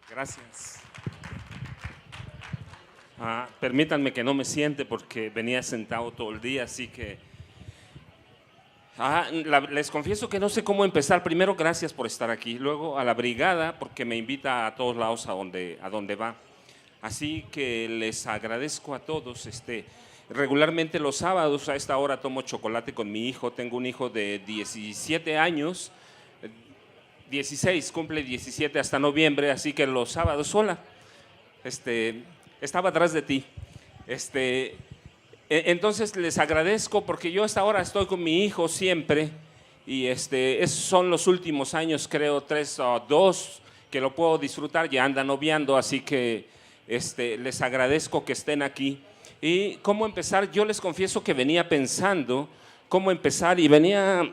Gracias. Permítanme que no me siente porque venía sentado todo el día, así que… les confieso que no sé cómo empezar. Primero, gracias por estar aquí. Luego, a la brigada, porque me invita a todos lados a donde va. Así que les agradezco a todos. Regularmente los sábados a esta hora tomo chocolate con mi hijo. Tengo un hijo de 17 años, 16, cumple 17 hasta noviembre, así que los sábados sola. Estaba atrás de ti. Entonces les agradezco porque yo hasta ahora estoy con mi hijo siempre y esos son los últimos años, creo 3 o 2 que lo puedo disfrutar. Ya anda noviando, así que les agradezco que estén aquí. ¿Y cómo empezar? Yo les confieso que venía pensando cómo empezar y venía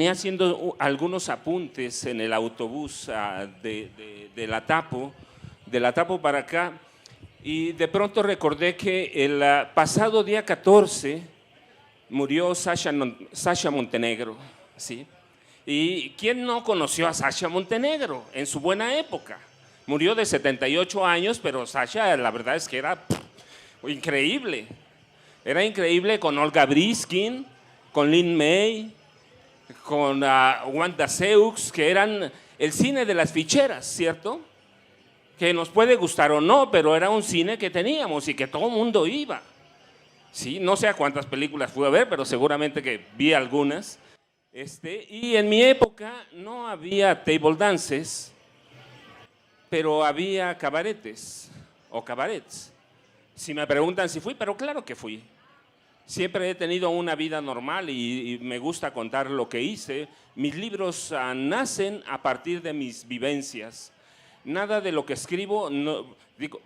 haciendo algunos apuntes en el autobús de la Tapo para acá, y de pronto recordé que el pasado día 14 murió Sasha Montenegro, ¿sí? ¿Y quién no conoció a Sasha Montenegro en su buena época? Murió de 78 años, pero Sasha la verdad es que era increíble. Era increíble, con Olga Briskin, con Lin May, con Wanda Seux, que eran el cine de las ficheras, ¿cierto? Que nos puede gustar o no, pero era un cine que teníamos y que todo el mundo iba. Sí, no sé a cuántas películas fui a ver, pero seguramente que vi algunas. Y en mi época no había table dances, pero había cabaretes o cabarets. Si me preguntan si fui, pero claro que fui. Siempre he tenido una vida normal y me gusta contar lo que hice. Mis libros nacen a partir de mis vivencias. Nada de lo que escribo,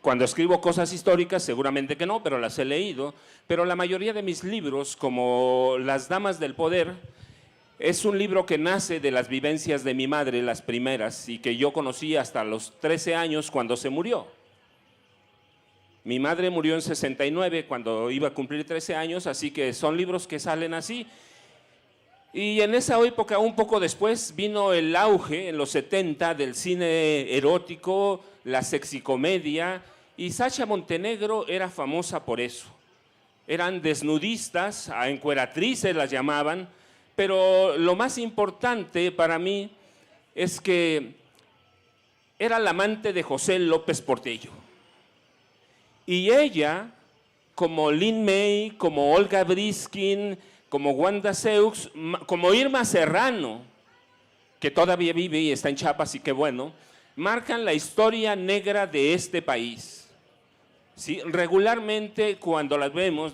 cuando escribo cosas históricas seguramente que no, pero las he leído. Pero la mayoría de mis libros, como Las Damas del Poder, es un libro que nace de las vivencias de mi madre, las primeras, y que yo conocí hasta los 13 años cuando se murió. Mi madre murió en 69 cuando iba a cumplir 13 años, así que son libros que salen así. Y en esa época, un poco después, vino el auge en los 70 del cine erótico, la sexicomedia, y Sasha Montenegro era famosa por eso. Eran desnudistas, encueratrices las llamaban, pero lo más importante para mí es que era la amante de José López Portillo. Y ella, como Lin May, como Olga Briskin, como Wanda Seux, como Irma Serrano, que todavía vive y está en Chiapas y qué bueno, marcan la historia negra de este país. ¿Sí? Regularmente cuando las vemos,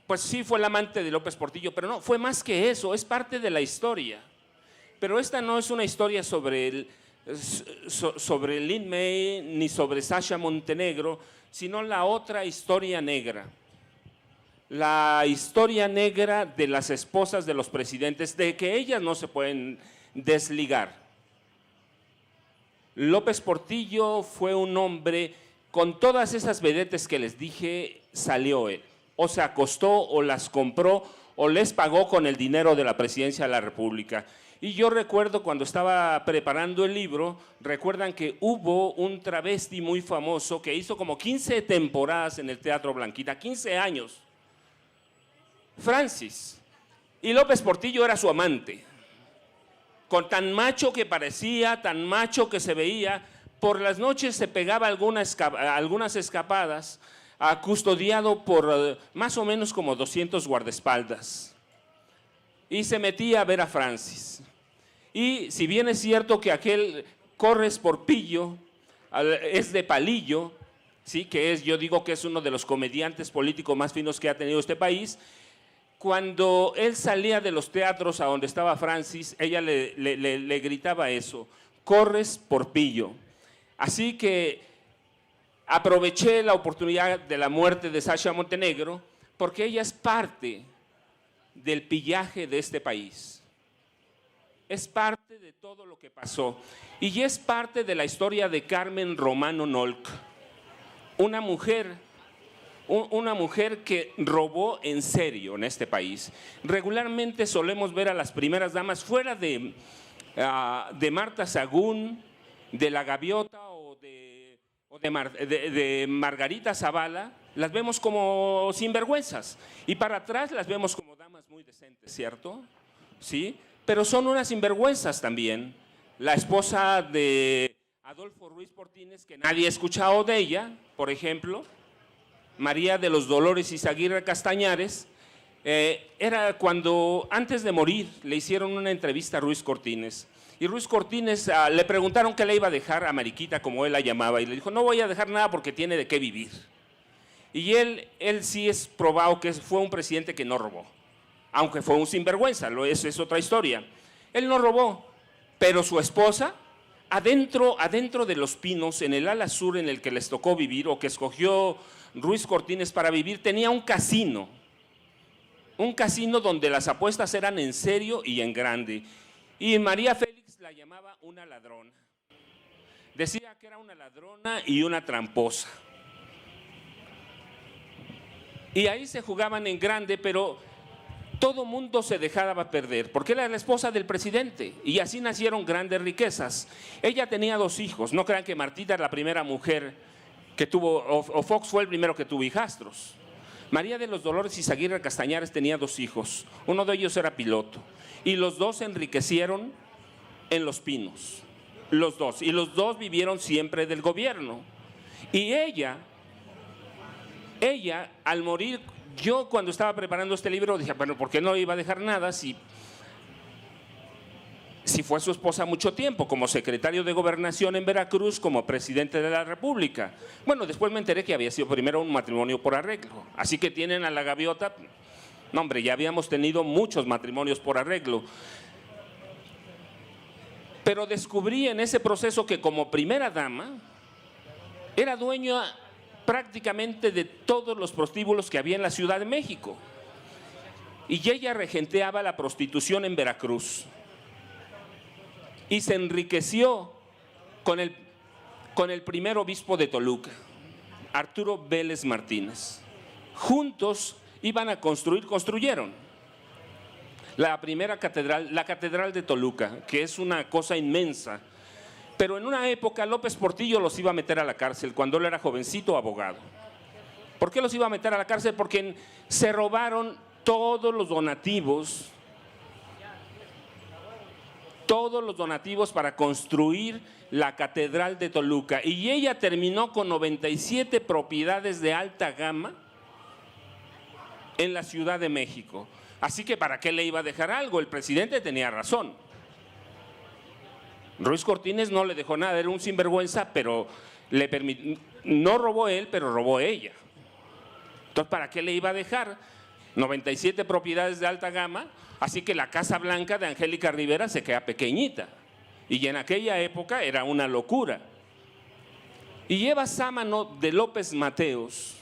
pues sí fue la amante de López Portillo, pero no, fue más que eso, es parte de la historia. Pero esta no es una historia sobre Lin May ni sobre Sasha Montenegro, sino la otra historia negra. La historia negra de las esposas de los presidentes, de que ellas no se pueden desligar. López Portillo fue un hombre, con todas esas vedettes que les dije, salió él. O se acostó, o las compró, o les pagó con el dinero de la presidencia de la República. Y yo recuerdo cuando estaba preparando el libro, recuerdan que hubo un travesti muy famoso que hizo como 15 temporadas en el Teatro Blanquita, 15 años. Francis, y López Portillo era su amante, con tan macho que parecía, tan macho que se veía. Por las noches se pegaba algunas escapadas, custodiado por más o menos como 200 guardaespaldas, y se metía a ver a Francis. Y si bien es cierto que aquel Corres por Pillo es de Palillo, ¿sí? Que yo digo que es uno de los comediantes políticos más finos que ha tenido este país. Cuando él salía de los teatros a donde estaba Francis, ella le gritaba eso: corres por pillo. Así que aproveché la oportunidad de la muerte de Sasha Montenegro porque ella es parte del pillaje de este país. Es parte de todo lo que pasó y es parte de la historia de Carmen Romano Nolk, una mujer que robó en serio en este país. Regularmente solemos ver a las primeras damas fuera de de Marta Sagún, de La Gaviota o de Margarita Zavala, las vemos como sinvergüenzas. Y para atrás las vemos como damas muy decentes, ¿cierto? ¿Sí? Pero son unas sinvergüenzas también. La esposa de Adolfo Ruiz Cortines, que nadie ha escuchado de ella, por ejemplo, María de los Dolores Izaguirre Castañares, era cuando antes de morir le hicieron una entrevista a Ruiz Cortines. Y Ruiz Cortines le preguntaron qué le iba a dejar a Mariquita, como él la llamaba, y le dijo, no voy a dejar nada porque tiene de qué vivir. Y él sí es probado que fue un presidente que no robó, aunque fue un sinvergüenza, es otra historia. Él no robó, pero su esposa, adentro de Los Pinos, en el ala sur en el que les tocó vivir, o que escogió Ruiz Cortines para vivir, tenía un casino donde las apuestas eran en serio y en grande. Y María Félix la llamaba una ladrona. Decía que era una ladrona y una tramposa. Y ahí se jugaban en grande, pero todo mundo se dejaba perder, porque era la esposa del presidente, y así nacieron grandes riquezas. Ella tenía 2 hijos, no crean que Martita era la primera mujer que tuvo, o Fox fue el primero que tuvo hijastros. María de los Dolores Izaguirre Castañares tenía 2 hijos, uno de ellos era piloto, y los 2 se enriquecieron en Los Pinos, los 2, y los 2 vivieron siempre del gobierno. Y ella al morir, yo cuando estaba preparando este libro dije, bueno, ¿por qué no iba a dejar nada si fue su esposa mucho tiempo, como secretario de Gobernación en Veracruz, como presidente de la República? Bueno, después me enteré que había sido primero un matrimonio por arreglo, así que tienen a La Gaviota. No, hombre, ya habíamos tenido muchos matrimonios por arreglo. Pero descubrí en ese proceso que como primera dama era dueña prácticamente de todos los prostíbulos que había en la Ciudad de México. Y ella regenteaba la prostitución en Veracruz. Y se enriqueció con el primer obispo de Toluca, Arturo Vélez Martínez. Juntos iban a construyeron la primera catedral, la Catedral de Toluca, que es una cosa inmensa. Pero en una época López Portillo los iba a meter a la cárcel cuando él era jovencito abogado. ¿Por qué los iba a meter a la cárcel? Porque se robaron todos los donativos para construir la Catedral de Toluca. Y ella terminó con 97 propiedades de alta gama en la Ciudad de México. Así que ¿para qué le iba a dejar algo? El presidente tenía razón. Ruiz Cortines no le dejó nada, era un sinvergüenza, pero no robó él, pero robó ella. Entonces, ¿para qué le iba a dejar 97 propiedades de alta gama? Así que la Casa Blanca de Angélica Rivera se queda pequeñita. Y en aquella época era una locura. Y Eva Sámano de López Mateos,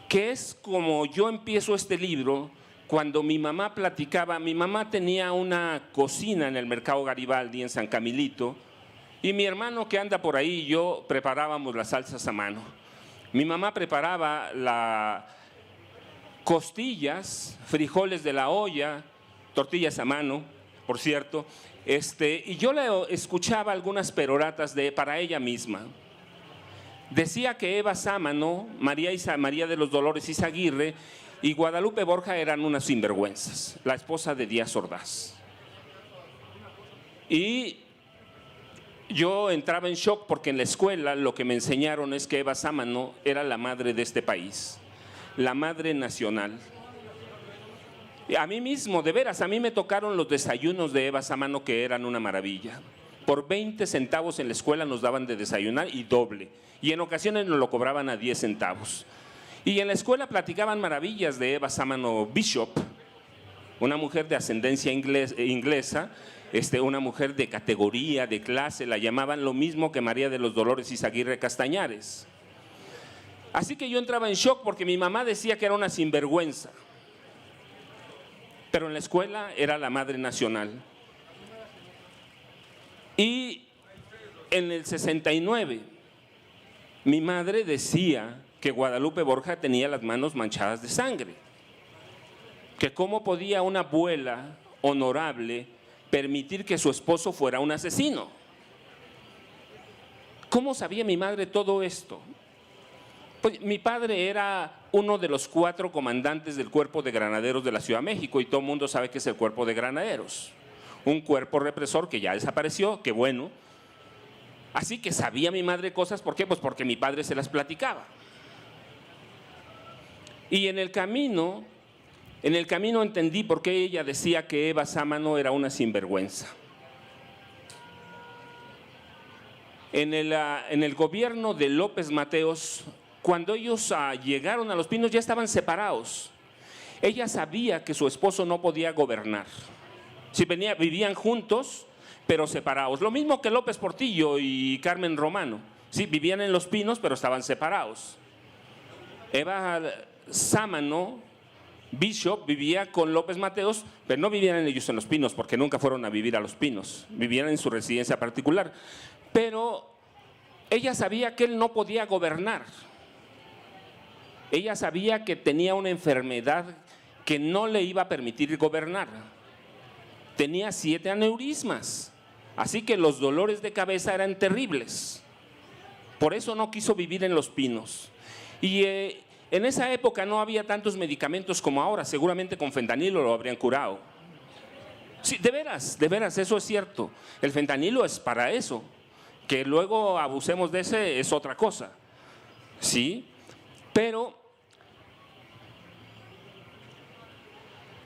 que es como yo empiezo este libro, cuando mi mamá platicaba. Mi mamá tenía una cocina en el Mercado Garibaldi en San Camilito, y mi hermano que anda por ahí y yo preparábamos las salsas a mano. Mi mamá preparaba costillas, frijoles de la olla, tortillas a mano, por cierto, y yo le escuchaba algunas peroratas para ella misma. Decía que Eva Sámano, María de los Dolores Izaguirre y Guadalupe Borja eran unas sinvergüenzas, la esposa de Díaz Ordaz. Y yo entraba en shock porque en la escuela lo que me enseñaron es que Eva Sámano era la madre de este país, la madre nacional. Y a mí mismo, de veras, a mí me tocaron los desayunos de Eva Sámano, que eran una maravilla. Por 20 centavos en la escuela nos daban de desayunar, y doble. Y en ocasiones nos lo cobraban a 10 centavos. Y en la escuela platicaban maravillas de Eva Sámano Bishop, una mujer de ascendencia inglesa, una mujer de categoría, de clase, la llamaban lo mismo que María de los Dolores Izaguirre Castañares. Así que yo entraba en shock porque mi mamá decía que era una sinvergüenza, pero en la escuela era la madre nacional. Y en el 69, mi madre decía que Guadalupe Borja tenía las manos manchadas de sangre, que cómo podía una abuela honorable permitir que su esposo fuera un asesino. ¿Cómo sabía mi madre todo esto? Pues mi padre era uno de los 4 comandantes del Cuerpo de Granaderos de la Ciudad de México, y todo el mundo sabe que es el Cuerpo de Granaderos. Un cuerpo represor que ya desapareció, que bueno. Así que sabía mi madre cosas, ¿por qué? Pues porque mi padre se las platicaba. Y en el camino entendí por qué ella decía que Eva Sámano era una sinvergüenza. En el gobierno de López Mateos, cuando ellos llegaron a Los Pinos, ya estaban separados. Ella sabía que su esposo no podía gobernar. Si vivían juntos, pero separados. Lo mismo que López Portillo y Carmen Romano. Sí, vivían en Los Pinos, pero estaban separados. Eva Sámano Bishop vivía con López Mateos, pero no vivían ellos en Los Pinos, porque nunca fueron a vivir a Los Pinos. Vivían en su residencia particular. Pero ella sabía que él no podía gobernar. Ella sabía que tenía una enfermedad que no le iba a permitir gobernar. Tenía 7 aneurismas, así que los dolores de cabeza eran terribles. Por eso no quiso vivir en Los Pinos. Y en esa época no había tantos medicamentos como ahora, seguramente con fentanilo lo habrían curado. Sí, de veras, eso es cierto. El fentanilo es para eso. Que luego abusemos de ese es otra cosa. ¿Sí? Pero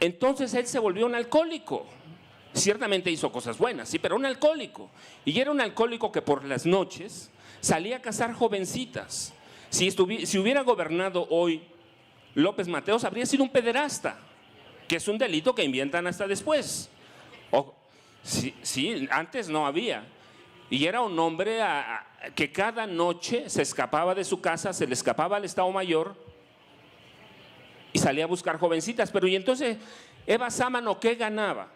entonces él se volvió un alcohólico. Ciertamente hizo cosas buenas, sí, pero un alcohólico. Y era un alcohólico que por las noches salía a cazar jovencitas. Si hubiera gobernado hoy López Mateos, habría sido un pederasta, que es un delito que inventan hasta después. Sí, antes no había. Y era un hombre que cada noche se escapaba de su casa, se le escapaba al Estado Mayor y salía a buscar jovencitas. Pero y entonces, Eva Sámano, ¿qué ganaba?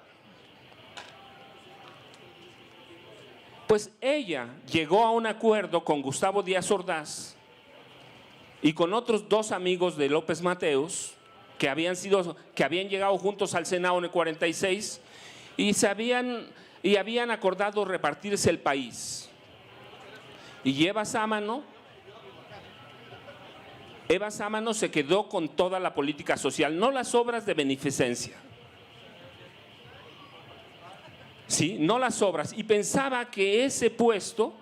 Pues ella llegó a un acuerdo con Gustavo Díaz Ordaz y con otros 2 amigos de López Mateos que habían llegado juntos al Senado en el 46 y habían acordado repartirse el país. Y Eva Sámano se quedó con toda la política social, no las obras de beneficencia. Sí, no las obras. Y pensaba que ese puesto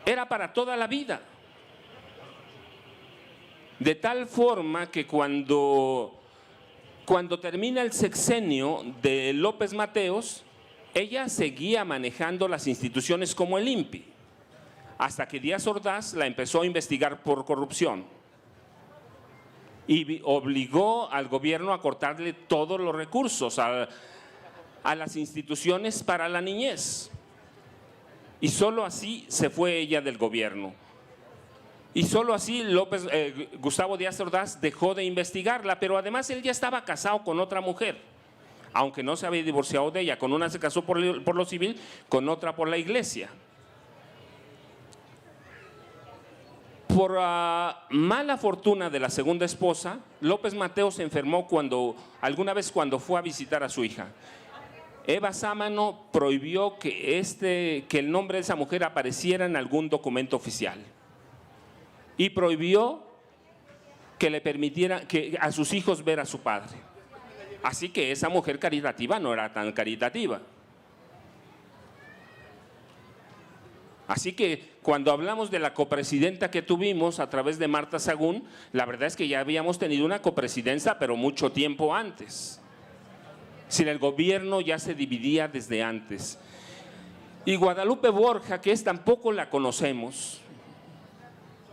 era para toda la vida. De tal forma que cuando termina el sexenio de López Mateos, ella seguía manejando las instituciones como el INPI, hasta que Díaz Ordaz la empezó a investigar por corrupción y obligó al gobierno a cortarle todos los recursos a las instituciones para la niñez. Y solo así se fue ella del gobierno. Y solo así Gustavo Díaz Ordaz dejó de investigarla, pero además él ya estaba casado con otra mujer, aunque no se había divorciado de ella. Con una se casó por lo civil, con otra por la iglesia. Por mala fortuna de la segunda esposa, López Mateos se enfermó alguna vez cuando fue a visitar a su hija. Eva Sámano prohibió que el nombre de esa mujer apareciera en algún documento oficial. Y prohibió que le permitiera a sus hijos ver a su padre. Así que esa mujer caritativa no era tan caritativa. Así que cuando hablamos de la copresidenta que tuvimos a través de Marta Sagún, la verdad es que ya habíamos tenido una copresidencia, pero mucho tiempo antes. Si el gobierno ya se dividía desde antes. Y Guadalupe Borja, que tampoco la conocemos,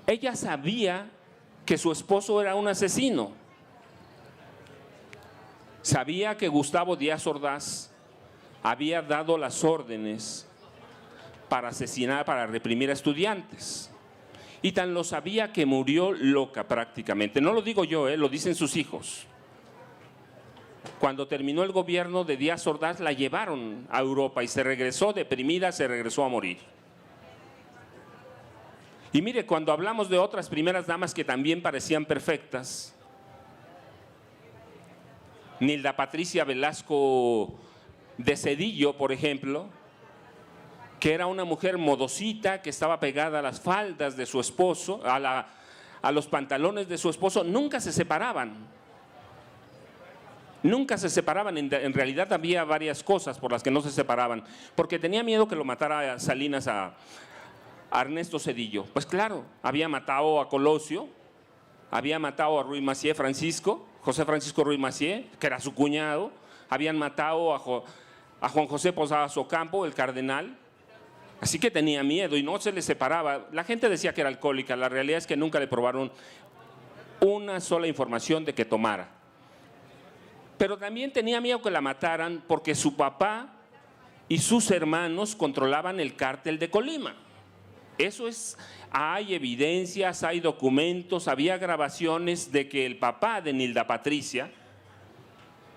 ella sabía que su esposo era un asesino. Sabía que Gustavo Díaz Ordaz había dado las órdenes para asesinar, para reprimir a estudiantes. Y tan lo sabía que murió loca prácticamente. No lo digo yo, lo dicen sus hijos. Cuando terminó el gobierno de Díaz Ordaz, la llevaron a Europa y se regresó deprimida, se regresó a morir. Y mire, cuando hablamos de otras primeras damas que también parecían perfectas, Nilda Patricia Velasco de Cedillo, por ejemplo, que era una mujer modosita que estaba pegada a las faldas de su esposo, a los pantalones de su esposo, nunca se separaban. Nunca se separaban, en realidad había varias cosas por las que no se separaban, porque tenía miedo que lo matara Salinas a Ernesto Zedillo. Pues claro, había matado a Colosio, había matado a Ruy Massieu Francisco, José Francisco Ruy Massieu, que era su cuñado, habían matado a Juan José Posadas Ocampo, el cardenal, así que tenía miedo y no se le separaba. La gente decía que era alcohólica, la realidad es que nunca le probaron una sola información de que tomara. Pero también tenía miedo que la mataran porque su papá y sus hermanos controlaban el cártel de Colima. Eso es, hay evidencias, hay documentos, había grabaciones de que el papá de Nilda Patricia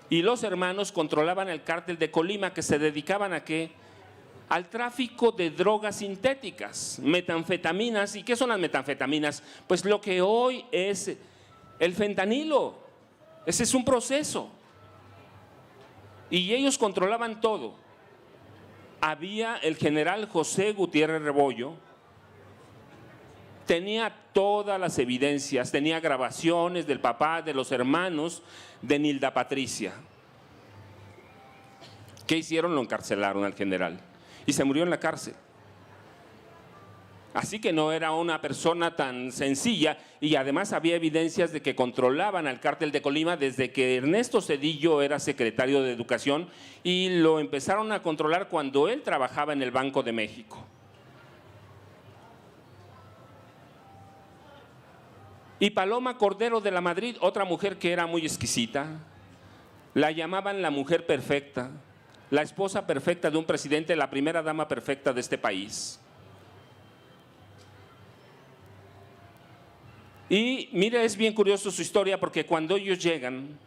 y los hermanos controlaban el cártel de Colima, que se dedicaban ¿a qué? Al tráfico de drogas sintéticas, metanfetaminas. ¿Y qué son las metanfetaminas? Pues lo que hoy es el fentanilo. Ese es un proceso. Y ellos controlaban todo. Había el general José Gutiérrez Rebollo, tenía todas las evidencias, tenía grabaciones del papá, de los hermanos de Nilda Patricia. ¿Qué hicieron? Lo encarcelaron al general y se murió en la cárcel. Así que no era una persona tan sencilla, y además había evidencias de que controlaban al cártel de Colima desde que Ernesto Zedillo era secretario de Educación, y lo empezaron a controlar cuando él trabajaba en el Banco de México. Y Paloma Cordero de la Madrid, otra mujer que era muy exquisita, la llamaban la mujer perfecta, la esposa perfecta de un presidente, la primera dama perfecta de este país. Y mire, es bien curioso su historia, porque cuando ellos llegan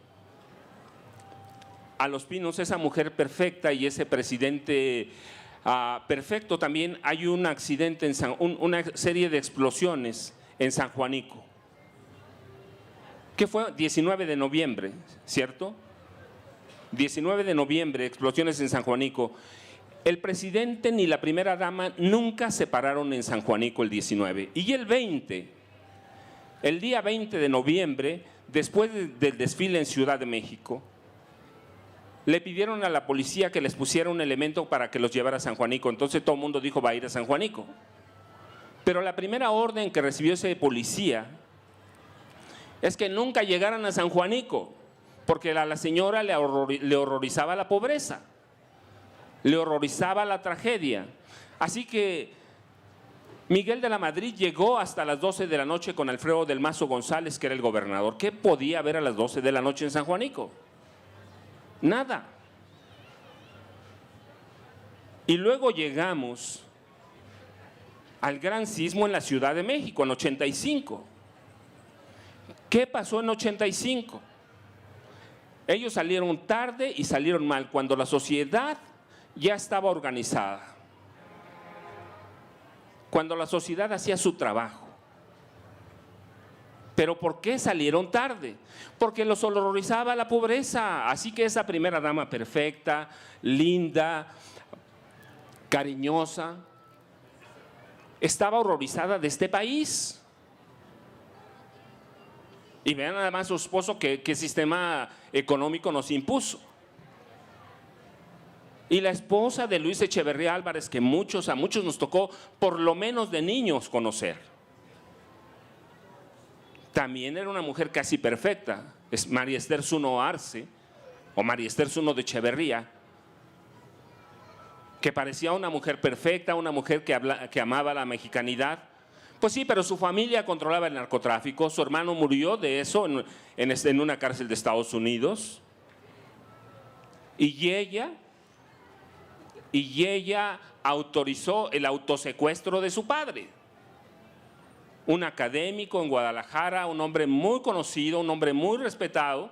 a Los Pinos, esa mujer perfecta y ese presidente perfecto, también hay un accidente, una serie de explosiones en San Juanico, que fue 19 de noviembre, ¿cierto? 19 de noviembre, explosiones en San Juanico. El presidente ni la primera dama nunca se pararon en San Juanico el 19. Y el día 20 de noviembre, después del desfile en Ciudad de México, le pidieron a la policía que les pusiera un elemento para que los llevara a San Juanico. Entonces todo el mundo dijo, va a ir a San Juanico. Pero la primera orden que recibió ese policía es que nunca llegaran a San Juanico, porque a la señora le horrorizaba la pobreza, le horrorizaba la tragedia. Así que Miguel de la Madrid llegó hasta las 12 de la noche con Alfredo del Mazo González, que era el gobernador. ¿Qué podía haber a las 12 de la noche en San Juanico? Nada. Y luego llegamos al gran sismo en la Ciudad de México, en 85. ¿Qué pasó en 85? Ellos salieron tarde y salieron mal, cuando la sociedad ya estaba organizada, cuando la sociedad hacía su trabajo. ¿Pero por qué salieron tarde? Porque los horrorizaba la pobreza. Así que esa primera dama perfecta, linda, cariñosa, estaba horrorizada de este país. Y vean además su esposo qué sistema económico nos impuso. Y la esposa de Luis Echeverría Álvarez, que a muchos nos tocó por lo menos de niños conocer, también era una mujer casi perfecta. Es María Esther Zuno Arce, o María Esther Zuno de Echeverría, que parecía una mujer perfecta, una mujer que amaba la mexicanidad. Pues sí, pero su familia controlaba el narcotráfico. Su hermano murió de eso en una cárcel de Estados Unidos. Y ella autorizó el autosecuestro de su padre. Un académico en Guadalajara, un hombre muy conocido, un hombre muy respetado.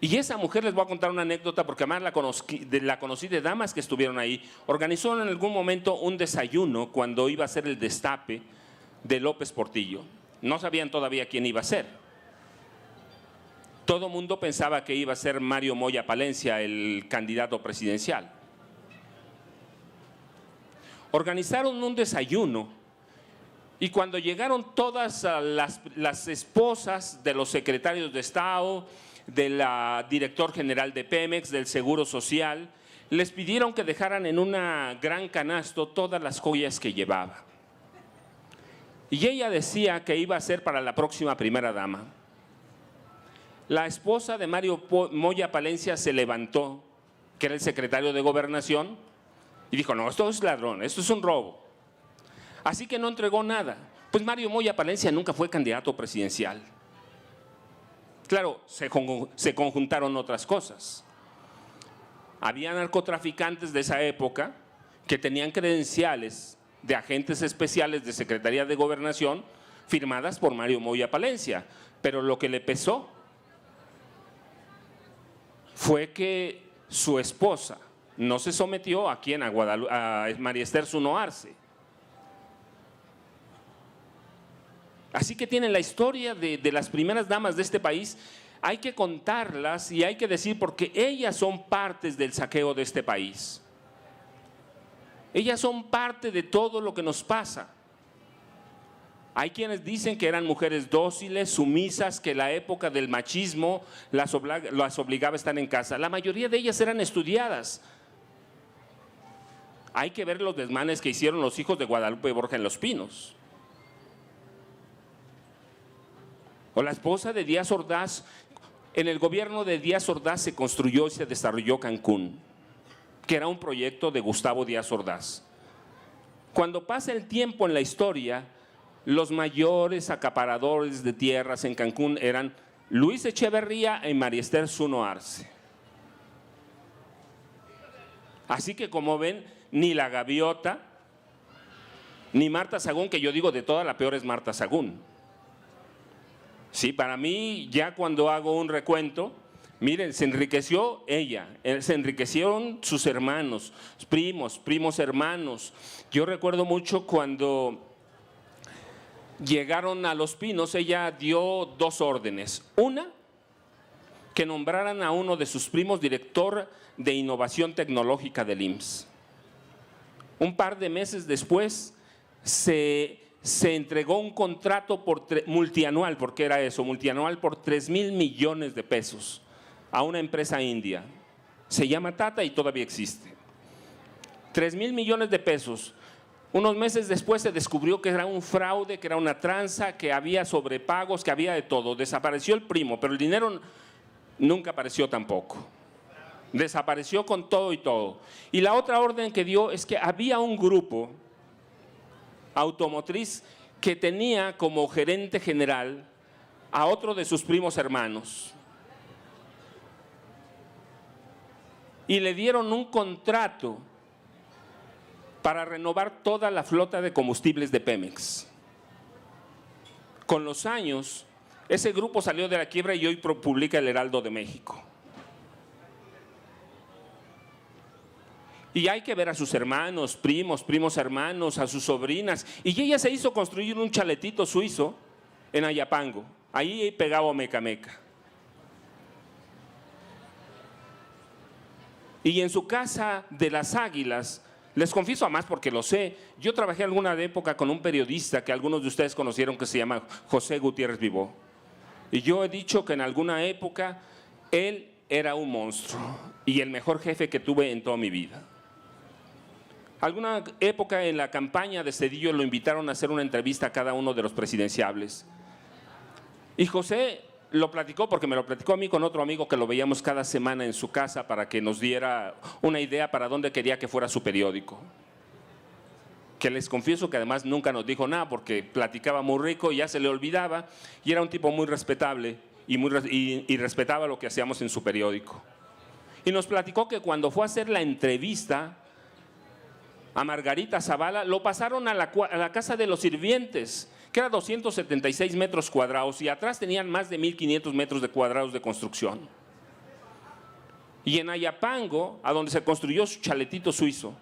Y esa mujer, les voy a contar una anécdota, porque además la conocí de damas que estuvieron ahí. Organizó en algún momento un desayuno cuando iba a ser el destape de López Portillo. No sabían todavía quién iba a ser. todo mundo pensaba que iba a ser Mario Moya Palencia el candidato presidencial. Organizaron un desayuno y cuando llegaron todas las esposas de los secretarios de Estado, del director general de Pemex, del Seguro Social, les pidieron que dejaran en una gran canasto todas las joyas que llevaba. Y ella decía que iba a ser para la próxima primera dama. La esposa de Mario Moya Palencia se levantó, que era el secretario de Gobernación, y dijo: no, esto es ladrón, esto es un robo. Así que no entregó nada. Pues Mario Moya Palencia nunca fue candidato presidencial. Claro, se conjuntaron otras cosas. Había narcotraficantes de esa época que tenían credenciales de agentes especiales de Secretaría de Gobernación firmadas por Mario Moya Palencia, pero lo que le pesó fue que su esposa no se sometió a María Esther Zuno Arce. Así que tienen la historia de las primeras damas de este país. Hay que contarlas y hay que decir porque ellas son partes del saqueo de este país. Ellas son parte de todo lo que nos pasa. Hay quienes dicen que eran mujeres dóciles, sumisas, que la época del machismo las obligaba a estar en casa. La mayoría de ellas eran estudiadas. Hay que ver los desmanes que hicieron los hijos de Guadalupe Borja en Los Pinos. O la esposa de Díaz Ordaz. En el gobierno de Díaz Ordaz se construyó y se desarrolló Cancún, que era un proyecto de Gustavo Díaz Ordaz. Cuando pasa el tiempo en la historia, los mayores acaparadores de tierras en Cancún eran Luis Echeverría y María Esther Zuno Arce. Así que, como ven, ni la Gaviota, ni Marta Sagún, que yo digo de todas la peor es Marta Sagún. Sí, para mí, ya cuando hago un recuento, miren, se enriqueció ella, se enriquecieron sus hermanos, primos hermanos. Yo recuerdo mucho cuando llegaron a Los Pinos, ella dio dos órdenes. Una, que nombraran a uno de sus primos director de innovación tecnológica del IMSS. Un par de meses después se entregó un contrato multianual, porque era eso, multianual por 3,000 millones de pesos a una empresa india. Se llama Tata y todavía existe. 3,000 millones de pesos. Unos meses después se descubrió que era un fraude, que era una tranza, que había sobrepagos, que había de todo. Desapareció el primo, pero el dinero nunca apareció tampoco. Desapareció con todo y todo. Y la otra orden que dio es que había un grupo automotriz que tenía como gerente general a otro de sus primos hermanos. Y le dieron un contrato para renovar toda la flota de combustibles de Pemex. Con los años, ese grupo salió de la quiebra y hoy publica el Heraldo de México. Y hay que ver a sus hermanos, primos hermanos, a sus sobrinas. Y ella se hizo construir un chaletito suizo en Ayapango, ahí pegado a Mecameca. Y en su casa de Las Águilas, les confieso a más porque lo sé, yo trabajé alguna época con un periodista que algunos de ustedes conocieron que se llama José Gutiérrez Vivó. Y yo he dicho que en alguna época él era un monstruo y el mejor jefe que tuve en toda mi vida. Alguna época en la campaña de Cedillo lo invitaron a hacer una entrevista a cada uno de los presidenciables. Y José lo platicó porque me lo platicó a mí con otro amigo que lo veíamos cada semana en su casa para que nos diera una idea para dónde quería que fuera su periódico. Que les confieso que además nunca nos dijo nada porque platicaba muy rico y ya se le olvidaba y era un tipo muy respetable y respetaba lo que hacíamos en su periódico. Y nos platicó que cuando fue a hacer la entrevista a Margarita Zavala, lo pasaron a la casa de los sirvientes, que era 276 metros cuadrados y atrás tenían más de 1,500 metros de cuadrados de construcción. Y en Ayapango, a donde se construyó su chaletito suizo,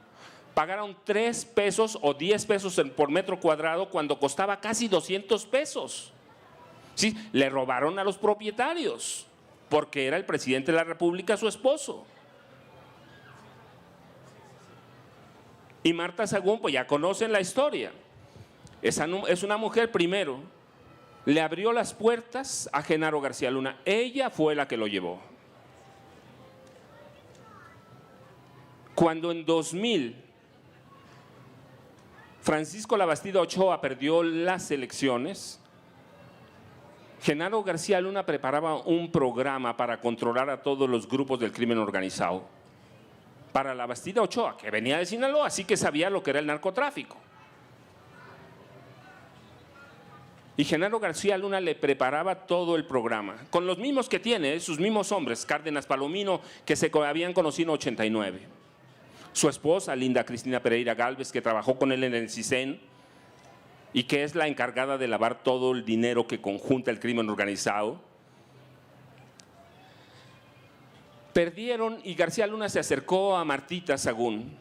pagaron 3 pesos o 10 pesos por metro cuadrado cuando costaba casi 200 pesos. Sí, le robaron a los propietarios. porque era el presidente de la República su esposo. Y Marta Sagún, pues ya conocen la historia. Es una mujer, primero, le abrió las puertas a Genaro García Luna. Ella fue la que lo llevó. Cuando en 2000 Francisco Labastida Ochoa perdió las elecciones, Genaro García Luna preparaba un programa para controlar a todos los grupos del crimen organizado. Para Labastida Ochoa, que venía de Sinaloa, así que sabía lo que era el narcotráfico. Y Genaro García Luna le preparaba todo el programa, con los mismos que tiene, sus mismos hombres, Cárdenas Palomino, que se habían conocido en 89. Su esposa, Linda Cristina Pereira Gálvez, que trabajó con él en el CISEN y que es la encargada de lavar todo el dinero que conjunta el crimen organizado. Perdieron y García Luna se acercó a Martita Sagún.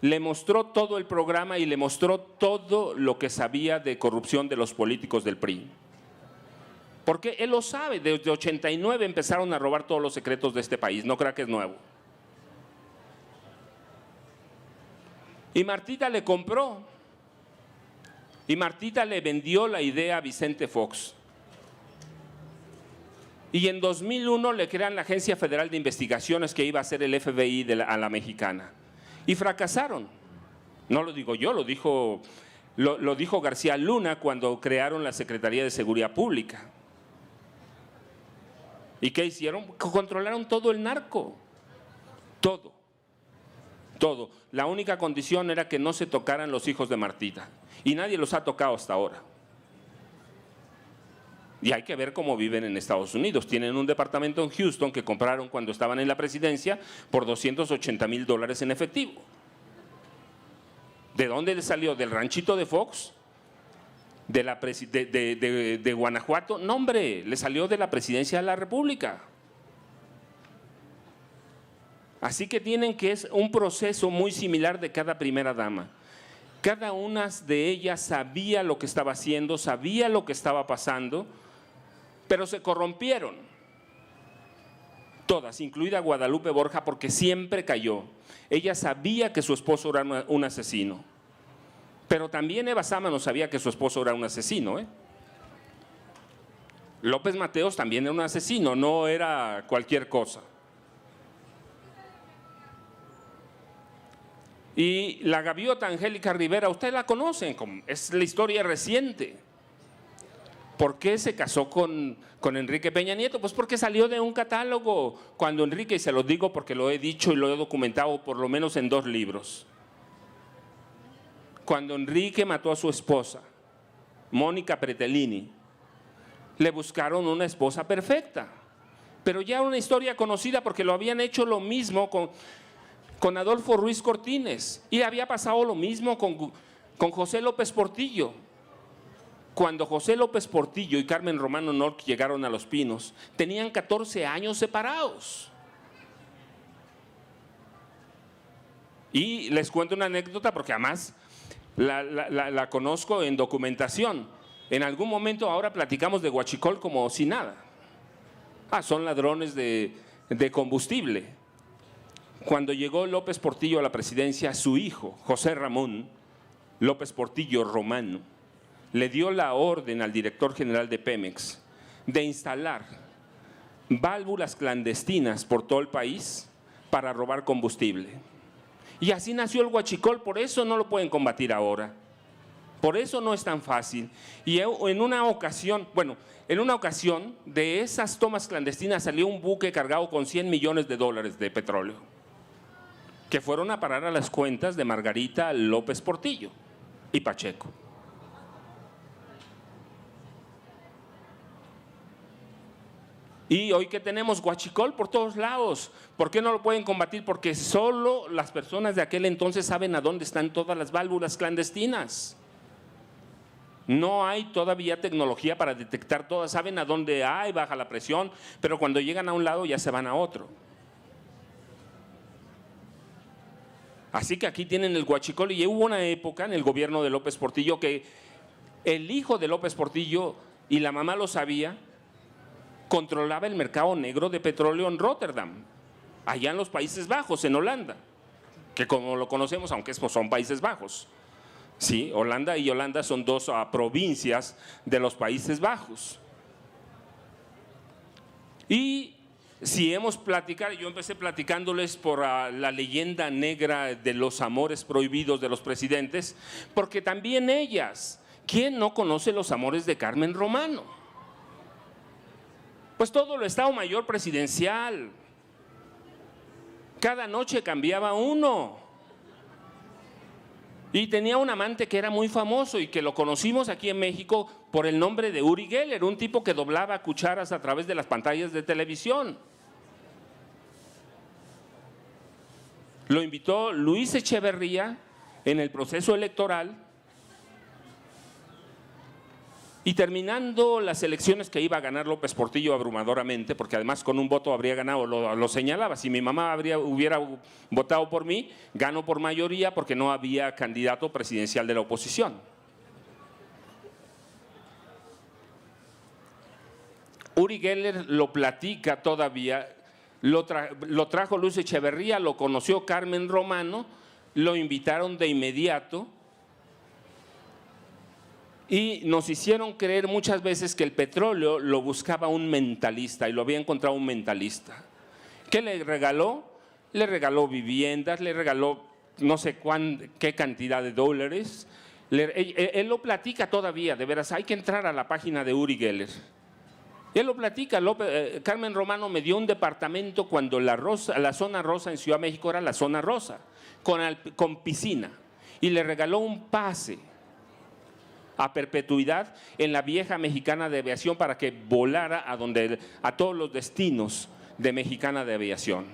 Le mostró todo el programa y le mostró todo lo que sabía de corrupción de los políticos del PRI. Porque él lo sabe, desde 89 empezaron a robar todos los secretos de este país, no crea que es nuevo. Y Martita le compró. Y Martita le vendió la idea a Vicente Fox. Y en 2001 le crean la Agencia Federal de Investigaciones que iba a ser el FBI a la mexicana. Y fracasaron. No lo digo yo, lo dijo García Luna cuando crearon la Secretaría de Seguridad Pública. ¿Y qué hicieron? Controlaron todo el narco. Todo. Todo. La única condición era que no se tocaran los hijos de Martita. Y nadie los ha tocado hasta ahora. Y hay que ver cómo viven en Estados Unidos. Tienen un departamento en Houston que compraron cuando estaban en la presidencia por $280,000 en efectivo. ¿De dónde le salió? ¿Del ranchito de Fox? ¿De Guanajuato? No, hombre, le salió de la presidencia de la República. Así que tienen que es un proceso muy similar de cada primera dama. Cada una de ellas sabía lo que estaba haciendo, sabía lo que estaba pasando, pero se corrompieron. Todas, incluida Guadalupe Borja, porque siempre cayó. Ella sabía que su esposo era un asesino. Pero también Eva Sámano sabía que su esposo era un asesino. López Mateos también era un asesino, no era cualquier cosa. Y la gaviota Angélica Rivera, ustedes la conocen, es la historia reciente. ¿Por qué se casó con Enrique Peña Nieto? Pues porque salió de un catálogo. Cuando Enrique, y se lo digo porque lo he dicho y lo he documentado por lo menos en 2 libros. Cuando Enrique mató a su esposa, Mónica Pretelini, le buscaron una esposa perfecta. Pero ya una historia conocida porque lo habían hecho lo mismo con Adolfo Ruiz Cortines. Y había pasado lo mismo con José López Portillo. Cuando José López Portillo y Carmen Romano Nork llegaron a Los Pinos, tenían 14 años separados. Y les cuento una anécdota porque además la conozco en documentación. En algún momento ahora platicamos de Huachicol como si nada. Son ladrones de combustible. Cuando llegó López Portillo a la presidencia, su hijo, José Ramón López Portillo Romano, le dio la orden al director general de Pemex de instalar válvulas clandestinas por todo el país para robar combustible. Y así nació el huachicol, por eso no lo pueden combatir ahora. Por eso no es tan fácil. Y en una ocasión de esas tomas clandestinas salió un buque cargado con $100 millones de petróleo, que fueron a parar a las cuentas de Margarita López Portillo y Pacheco. Y hoy que tenemos huachicol por todos lados, ¿por qué no lo pueden combatir? Porque solo las personas de aquel entonces saben a dónde están todas las válvulas clandestinas. No hay todavía tecnología para detectar todas, saben a dónde hay, baja la presión, pero cuando llegan a un lado ya se van a otro. Así que aquí tienen el huachicol y hubo una época en el gobierno de López Portillo que el hijo de López Portillo y la mamá lo sabía, controlaba el mercado negro de petróleo en Rotterdam, allá en los Países Bajos, en Holanda, que como lo conocemos, aunque son Países Bajos. Sí, Holanda y Holanda son dos provincias de los Países Bajos. Y si hemos platicado, yo empecé platicándoles por la leyenda negra de los amores prohibidos de los presidentes, porque también ellas, ¿quién no conoce los amores de Carmen Romano? Pues todo el Estado Mayor presidencial, cada noche cambiaba uno. Y tenía un amante que era muy famoso y que lo conocimos aquí en México por el nombre de Uri Geller, un tipo que doblaba cucharas a través de las pantallas de televisión. Lo invitó Luis Echeverría en el proceso electoral y terminando las elecciones que iba a ganar López Portillo abrumadoramente, porque además con un voto habría ganado, lo señalaba, si mi mamá hubiera votado por mí, gano por mayoría porque no había candidato presidencial de la oposición. Uri Geller lo platica todavía, lo trajo Luis Echeverría, lo conoció Carmen Romano, lo invitaron de inmediato y nos hicieron creer muchas veces que el petróleo lo buscaba un mentalista y lo había encontrado un mentalista. ¿Qué le regaló? Le regaló viviendas, le regaló no sé qué cantidad de dólares. Él lo platica todavía, de veras, hay que entrar a la página de Uri Geller. Él lo platica, Carmen Romano me dio un departamento cuando la zona rosa en Ciudad de México era la zona rosa, con piscina, y le regaló un pase a perpetuidad en la vieja Mexicana de Aviación para que volara a todos los destinos de Mexicana de Aviación.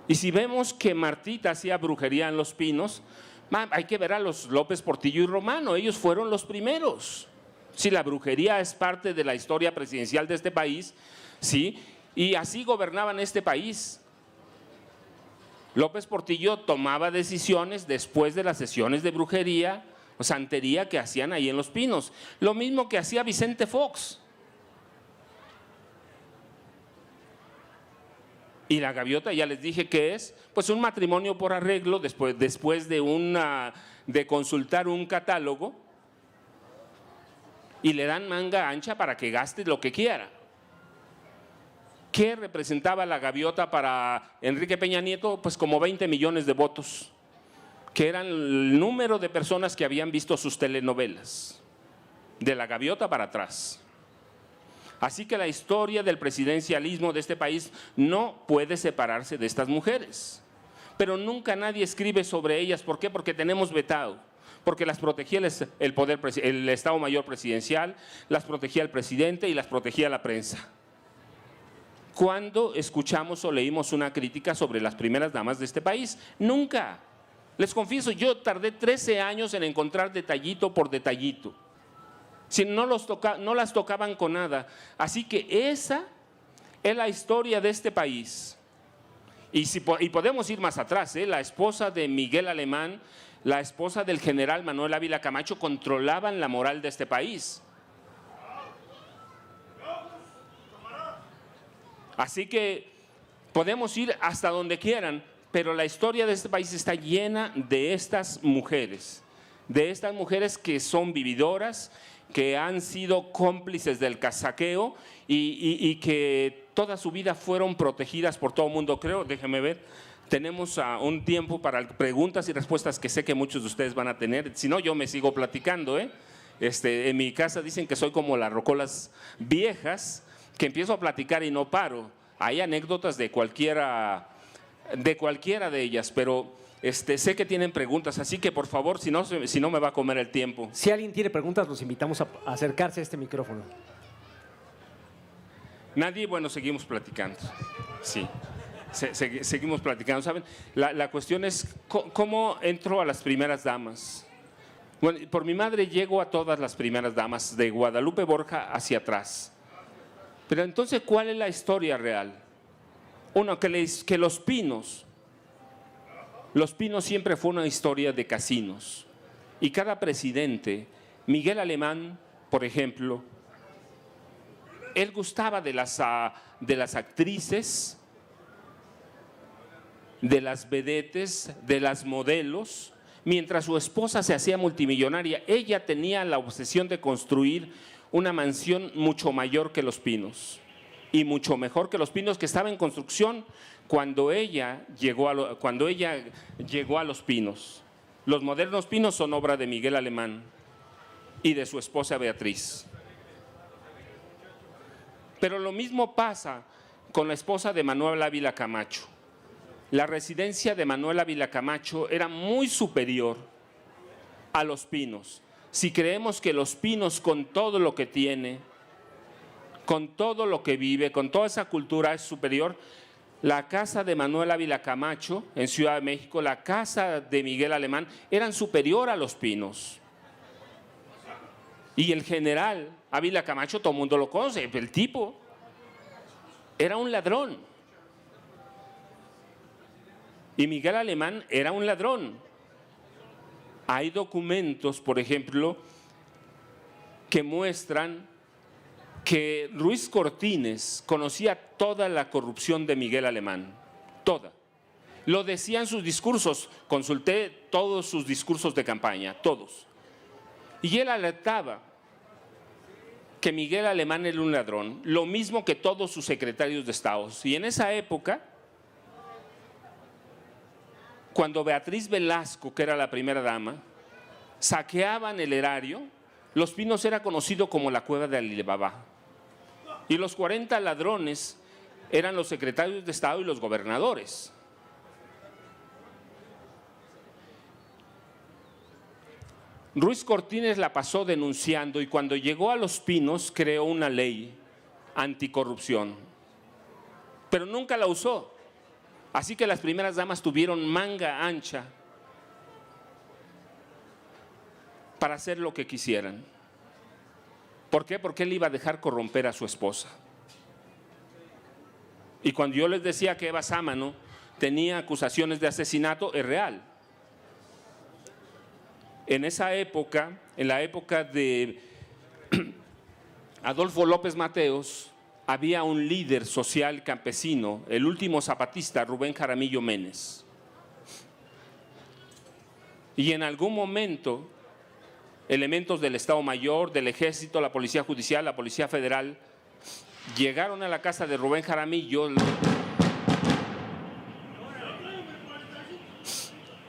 Y si vemos que Martita hacía brujería en Los Pinos, hay que ver a los López Portillo y Romano, ellos fueron los primeros. Si la brujería es parte de la historia presidencial de este país, sí, y así gobernaban este país. López Portillo tomaba decisiones después de las sesiones de brujería o santería que hacían ahí en Los Pinos. Lo mismo que hacía Vicente Fox. Y la gaviota, ya les dije que es, pues un matrimonio por arreglo después de consultar un catálogo y le dan manga ancha para que gaste lo que quiera. ¿Qué representaba la gaviota para Enrique Peña Nieto? Pues como 20 millones de votos, que eran el número de personas que habían visto sus telenovelas, de la gaviota para atrás. Así que la historia del presidencialismo de este país no puede separarse de estas mujeres. Pero nunca nadie escribe sobre ellas. ¿Por qué? Porque tenemos vetado. Porque las protegía el Estado Mayor Presidencial, las protegía el presidente y las protegía la prensa. ¿Cuándo escuchamos o leímos una crítica sobre las primeras damas de este país? Nunca. Les confieso, yo tardé 13 años en encontrar detallito por detallito. Si no las tocaban con nada. Así que esa es la historia de este país. Y podemos ir más atrás, la esposa de Miguel Alemán, la esposa del general Manuel Ávila Camacho controlaban la moral de este país. Así que podemos ir hasta donde quieran, pero la historia de este país está llena de estas mujeres que son vividoras, que han sido cómplices del saqueo y que toda su vida fueron protegidas por todo el mundo. Creo, déjenme ver, tenemos un tiempo para preguntas y respuestas que sé que muchos de ustedes van a tener. Si no, yo me sigo platicando. En mi casa dicen que soy como las rocolas viejas, que empiezo a platicar y no paro. Hay anécdotas de cualquiera de ellas, pero sé que tienen preguntas, así que por favor, si no me va a comer el tiempo. Si alguien tiene preguntas, los invitamos a acercarse a este micrófono. Nadie, bueno, seguimos platicando. Sí, seguimos platicando. ¿Saben? La cuestión es cómo entro a las primeras damas. Bueno, por mi madre llego a todas las primeras damas, de Guadalupe Borja hacia atrás. Pero entonces, ¿cuál es la historia real? Uno, que Los Pinos siempre fue una historia de casinos. Y cada presidente, Miguel Alemán, por ejemplo, Él gustaba de las actrices, de las vedettes, de las modelos, mientras su esposa se hacía multimillonaria. Ella tenía la obsesión de construir una mansión mucho mayor que Los Pinos y mucho mejor que Los Pinos, que estaba en construcción cuando ella llegó a Los Pinos. Los modernos Pinos son obra de Miguel Alemán y de su esposa Beatriz. Pero lo mismo pasa con la esposa de Manuel Ávila Camacho. La residencia de Manuel Ávila Camacho era muy superior a Los Pinos. Si creemos que Los Pinos, con todo lo que tiene, con todo lo que vive, con toda esa cultura es superior, la casa de Manuel Ávila Camacho en Ciudad de México, la casa de Miguel Alemán, eran superior a Los Pinos. Y el general Ávila Camacho, todo el mundo lo conoce, el tipo era un ladrón. Y Miguel Alemán era un ladrón. Hay documentos, por ejemplo, que muestran que Ruiz Cortines conocía toda la corrupción de Miguel Alemán, toda. Lo decía en sus discursos, consulté todos sus discursos de campaña, todos. Y él alertaba que Miguel Alemán era un ladrón, lo mismo que todos sus secretarios de Estado. Y en esa época, cuando Beatriz Velasco, que era la primera dama, saqueaban el erario, Los Pinos era conocido como la cueva de Alibaba. Y los 40 ladrones eran los secretarios de Estado y los gobernadores. Ruiz Cortines la pasó denunciando y cuando llegó a Los Pinos creó una ley anticorrupción, pero nunca la usó. Así que las primeras damas tuvieron manga ancha para hacer lo que quisieran. ¿Por qué? Porque él iba a dejar corromper a su esposa. Y cuando yo les decía que Eva Sámano tenía acusaciones de asesinato, es real. En esa época, en la época de Adolfo López Mateos, había un líder social campesino, el último zapatista, Rubén Jaramillo Menes. Y en algún momento, elementos del Estado Mayor, del Ejército, la Policía Judicial, la Policía Federal, llegaron a la casa de Rubén Jaramillo,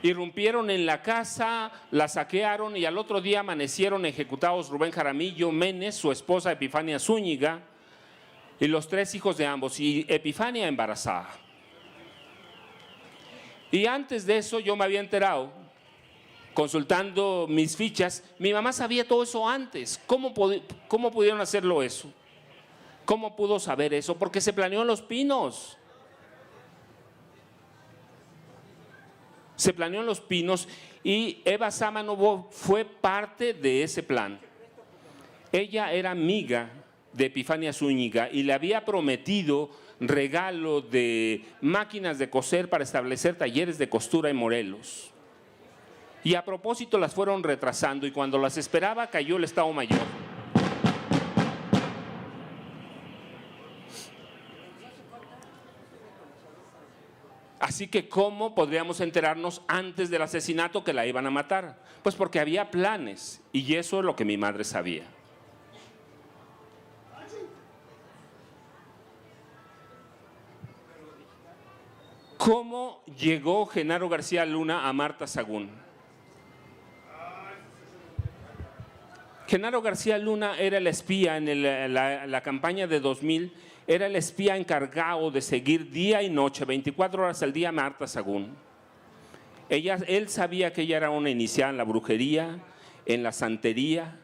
irrumpieron en la casa, la saquearon y al otro día amanecieron ejecutados Rubén Jaramillo Menes, su esposa Epifania Zúñiga y los 3 hijos de ambos, y Epifania embarazada. Y antes de eso yo me había enterado, consultando mis fichas, mi mamá sabía todo eso antes. ¿Cómo pudieron hacerlo eso? ¿Cómo pudo saber eso? Porque se planeó en Los Pinos. Se planeó en Los Pinos y Eva Sámano fue parte de ese plan. Ella era amiga de Epifania Zúñiga y le había prometido regalo de máquinas de coser para establecer talleres de costura en Morelos. Y a propósito las fueron retrasando y cuando las esperaba cayó el Estado Mayor. Así que ¿cómo podríamos enterarnos antes del asesinato que la iban a matar? Pues porque había planes y eso es lo que mi madre sabía. ¿Cómo llegó Genaro García Luna a Marta Sagún? Genaro García Luna era el espía en la campaña de 2000, era el espía encargado de seguir día y noche, 24 horas al día, a Marta Sagún. Él sabía que ella era una iniciada en la brujería, en la santería,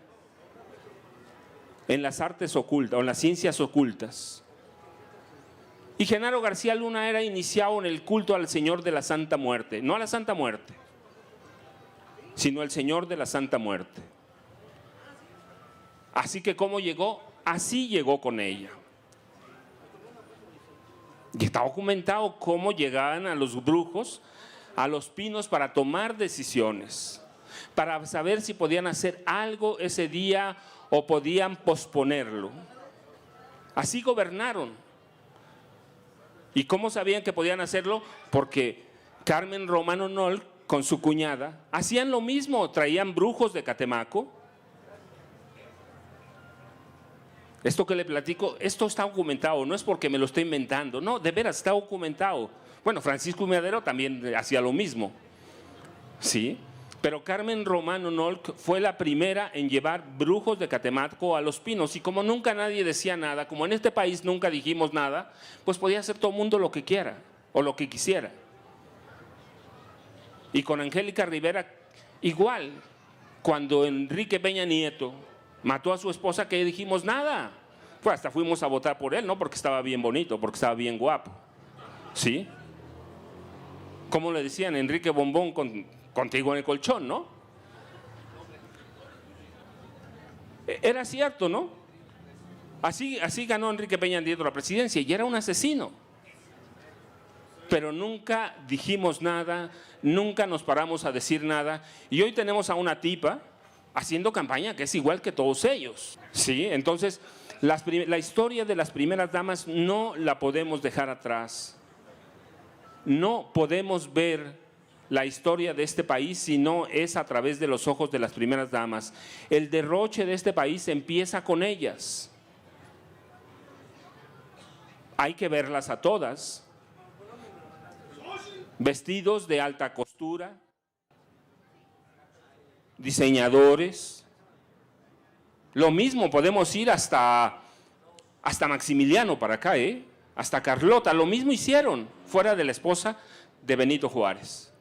en las artes ocultas o en las ciencias ocultas. Y Genaro García Luna era iniciado en el culto al Señor de la Santa Muerte, no a la Santa Muerte, sino al Señor de la Santa Muerte. Así que ¿cómo llegó? Así llegó con ella. Y está documentado cómo llegaban a los brujos, a Los Pinos para tomar decisiones, para saber si podían hacer algo ese día o podían posponerlo. Así gobernaron. ¿Y cómo sabían que podían hacerlo? Porque Carmen Romano Nol, con su cuñada, hacían lo mismo, traían brujos de Catemaco. Esto que le platico, esto está documentado, no es porque me lo esté inventando, no, de veras está documentado. Bueno, Francisco Madero también hacía lo mismo, ¿sí? Pero Carmen Romano Nolk fue la primera en llevar brujos de Catemaco a Los Pinos, y como nunca nadie decía nada, como en este país nunca dijimos nada, pues podía hacer todo el mundo lo que quiera o lo que quisiera. Y con Angélica Rivera igual, cuando Enrique Peña Nieto mató a su esposa, que dijimos nada, pues hasta fuimos a votar por él, no porque estaba bien bonito, porque estaba bien guapo, ¿sí? Como le decían, Enrique Bombón contigo en el colchón, ¿no? Era cierto, ¿no? Así ganó Enrique Peña Nieto la presidencia y era un asesino. Pero nunca dijimos nada, nunca nos paramos a decir nada. Y hoy tenemos a una tipa haciendo campaña que es igual que todos ellos, ¿sí? Entonces, la historia de las primeras damas no la podemos dejar atrás. No podemos ver la historia de este país si no es a través de los ojos de las primeras damas. El derroche de este país empieza con ellas. Hay que verlas a todas. Vestidos de alta costura, diseñadores. Lo mismo podemos ir hasta Maximiliano para acá, hasta Carlota, lo mismo hicieron, fuera de la esposa de Benito Juárez.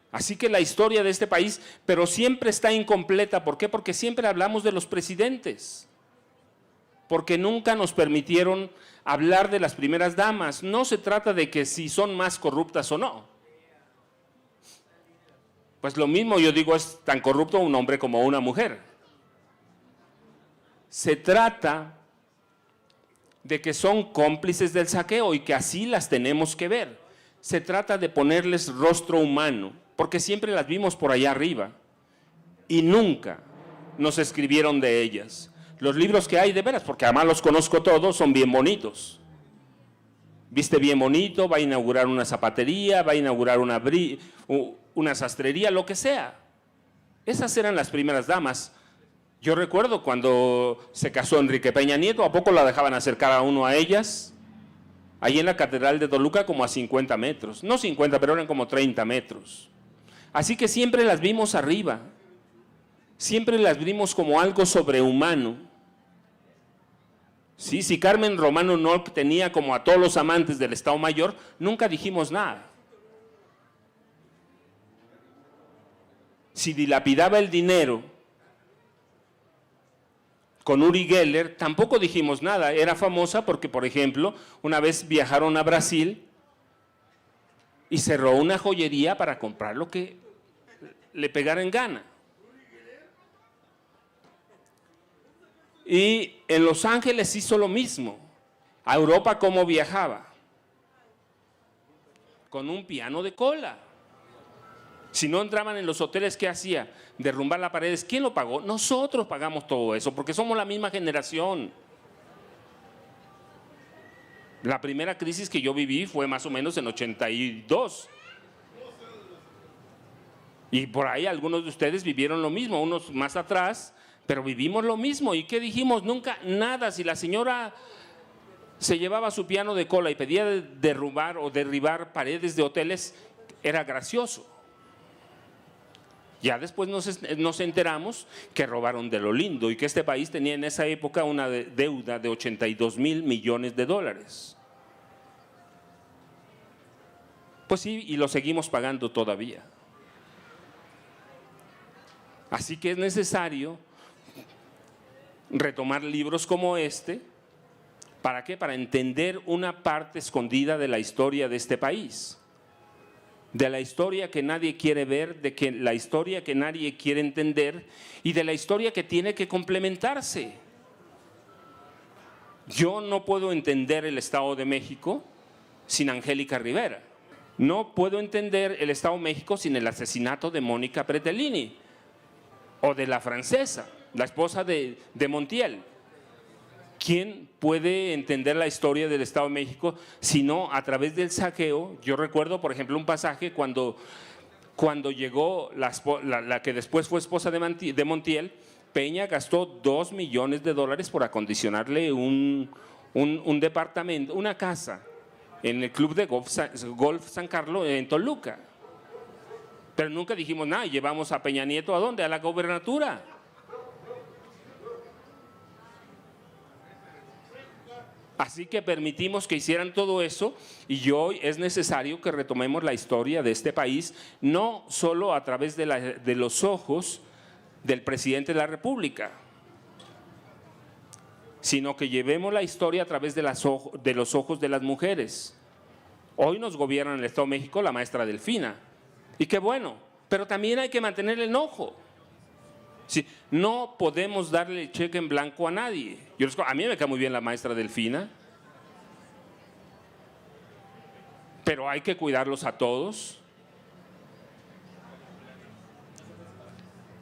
Así que la historia de este país, pero siempre está incompleta. ¿Por qué? Porque siempre hablamos de los presidentes. Porque nunca nos permitieron hablar de las primeras damas. No se trata de que si son más corruptas o no. Pues lo mismo yo digo, es tan corrupto un hombre como una mujer. Se trata de que son cómplices del saqueo y que así las tenemos que ver. Se trata de ponerles rostro humano, porque siempre las vimos por allá arriba y nunca nos escribieron de ellas. Los libros que hay, de veras, porque además los conozco todos, son bien bonitos. Viste bien bonito, va a inaugurar una zapatería, va a inaugurar una sastrería, lo que sea. Esas eran las primeras damas. Yo recuerdo cuando se casó Enrique Peña Nieto, ¿a poco la dejaban acercar a uno a ellas? Ahí en la Catedral de Toluca como a 50 metros. No 50, pero eran como 30 metros. Así que siempre las vimos arriba. Siempre las vimos como algo sobrehumano. Sí, si Carmen Romano Nolk tenía como a todos los amantes del Estado Mayor, nunca dijimos nada. Si dilapidaba el dinero con Uri Geller, tampoco dijimos nada. Era famosa porque, por ejemplo, una vez viajaron a Brasil y cerró una joyería para comprar lo que le pegara en gana. Y en Los Ángeles hizo lo mismo. A Europa, ¿cómo viajaba? Con un piano de cola. Si no entraban en los hoteles, ¿qué hacía? Derrumbar las paredes. ¿Quién lo pagó? Nosotros pagamos todo eso, porque somos la misma generación. La primera crisis que yo viví fue más o menos en 82. Y por ahí algunos de ustedes vivieron lo mismo, unos más atrás, pero vivimos lo mismo. ¿Y qué dijimos? Nunca nada. Si la señora se llevaba su piano de cola y pedía derrubar o derribar paredes de hoteles, era gracioso. Ya después nos enteramos que robaron de lo lindo y que este país tenía en esa época una deuda de 82,000 millones de dólares. Pues sí, y lo seguimos pagando todavía. Así que es necesario retomar libros como este. ¿Para qué? Para entender una parte escondida de la historia de este país. De la historia que nadie quiere ver, de la historia que nadie quiere entender y de la historia que tiene que complementarse. Yo no puedo entender el Estado de México sin Angélica Rivera. No puedo entender el Estado de México sin el asesinato de Mónica Pretelini o de la francesa. la esposa de Montiel. ¿Quién puede entender la historia del Estado de México si no a través del saqueo? Yo recuerdo, por ejemplo, un pasaje cuando llegó la que después fue esposa de Montiel. Peña gastó $2 millones por acondicionarle un departamento, una casa en el club de golf San Carlos en Toluca. Pero nunca dijimos nada, llevamos a Peña Nieto ¿a dónde? A la gobernatura. Así que permitimos que hicieran todo eso y hoy es necesario que retomemos la historia de este país, no solo a través de los ojos del presidente de la República, sino que llevemos la historia a través de los ojos de las mujeres. Hoy nos gobierna en el Estado de México la maestra Delfina, y qué bueno, pero también hay que mantener el enojo. Sí, no podemos darle el cheque en blanco a nadie. A mí me cae muy bien la maestra Delfina, pero hay que cuidarlos a todos.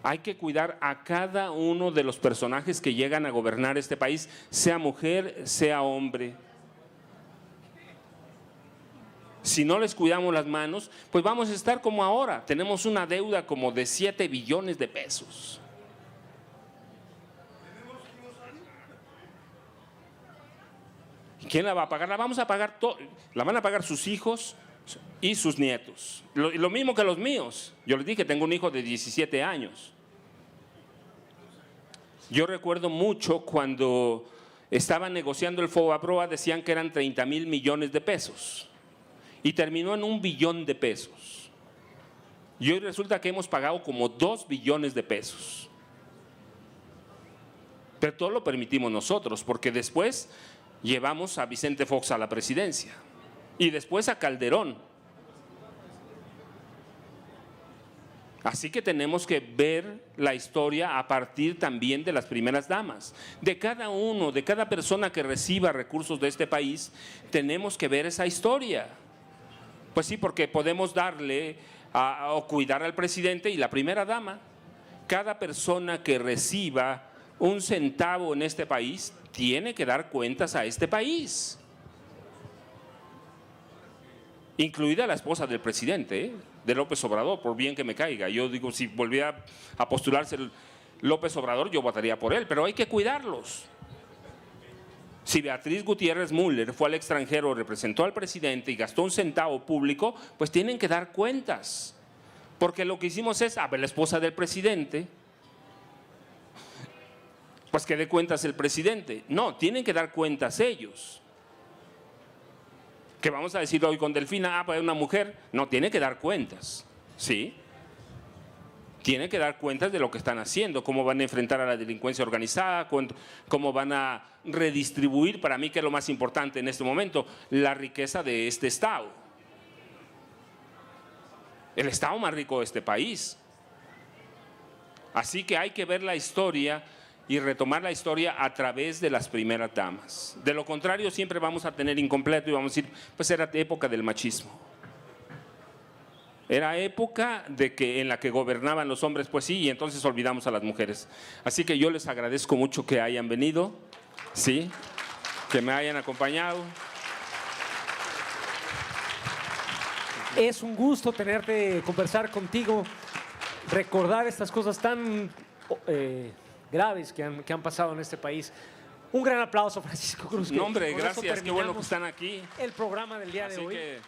Hay que cuidar a cada uno de los personajes que llegan a gobernar este país, sea mujer, sea hombre. Si no les cuidamos las manos, pues vamos a estar como ahora. Tenemos una deuda como de 7 billones de pesos. ¿Quién la va a pagar? La vamos a pagar la van a pagar sus hijos y sus nietos. Lo mismo que los míos. Yo les dije, tengo un hijo de 17 años. Yo recuerdo mucho cuando estaban negociando el FOBAPROA, decían que eran 30,000 millones de pesos y terminó en 1 billón de pesos. Y hoy resulta que hemos pagado como 2 billones de pesos. Pero todo lo permitimos nosotros, porque después llevamos a Vicente Fox a la presidencia y después a Calderón. Así que tenemos que ver la historia a partir también de las primeras damas. De cada uno, de cada persona que reciba recursos de este país, tenemos que ver esa historia. Pues sí, porque podemos darle o cuidar al presidente y la primera dama. Cada persona que reciba un centavo en este país tiene que dar cuentas a este país, incluida la esposa del presidente, de López Obrador, por bien que me caiga. Yo digo, si volviera a postularse López Obrador, yo votaría por él, pero hay que cuidarlos. Si Beatriz Gutiérrez Müller fue al extranjero, representó al presidente y gastó un centavo público, pues tienen que dar cuentas, porque lo que hicimos es, a ver, la esposa del presidente, pues que dé cuentas el presidente. No, tienen que dar cuentas ellos. ¿Qué vamos a decir hoy con Delfina? Pues una mujer. No, tiene que dar cuentas, ¿sí? Tiene que dar cuentas de lo que están haciendo, cómo van a enfrentar a la delincuencia organizada, cómo van a redistribuir, para mí que es lo más importante en este momento, la riqueza de este Estado. El Estado más rico de este país. Así que hay que ver la historia y retomar la historia a través de las primeras damas. De lo contrario, siempre vamos a tener incompleto y vamos a decir, pues era época del machismo. Era época en la que gobernaban los hombres, pues sí, y entonces olvidamos a las mujeres. Así que yo les agradezco mucho que hayan venido, sí, que me hayan acompañado. Es un gusto tenerte, conversar contigo, recordar estas cosas tan graves que han pasado en este país. Un gran aplauso, Francisco Cruz. No, hombre, gracias, qué bueno que están aquí. El programa del día de hoy. Que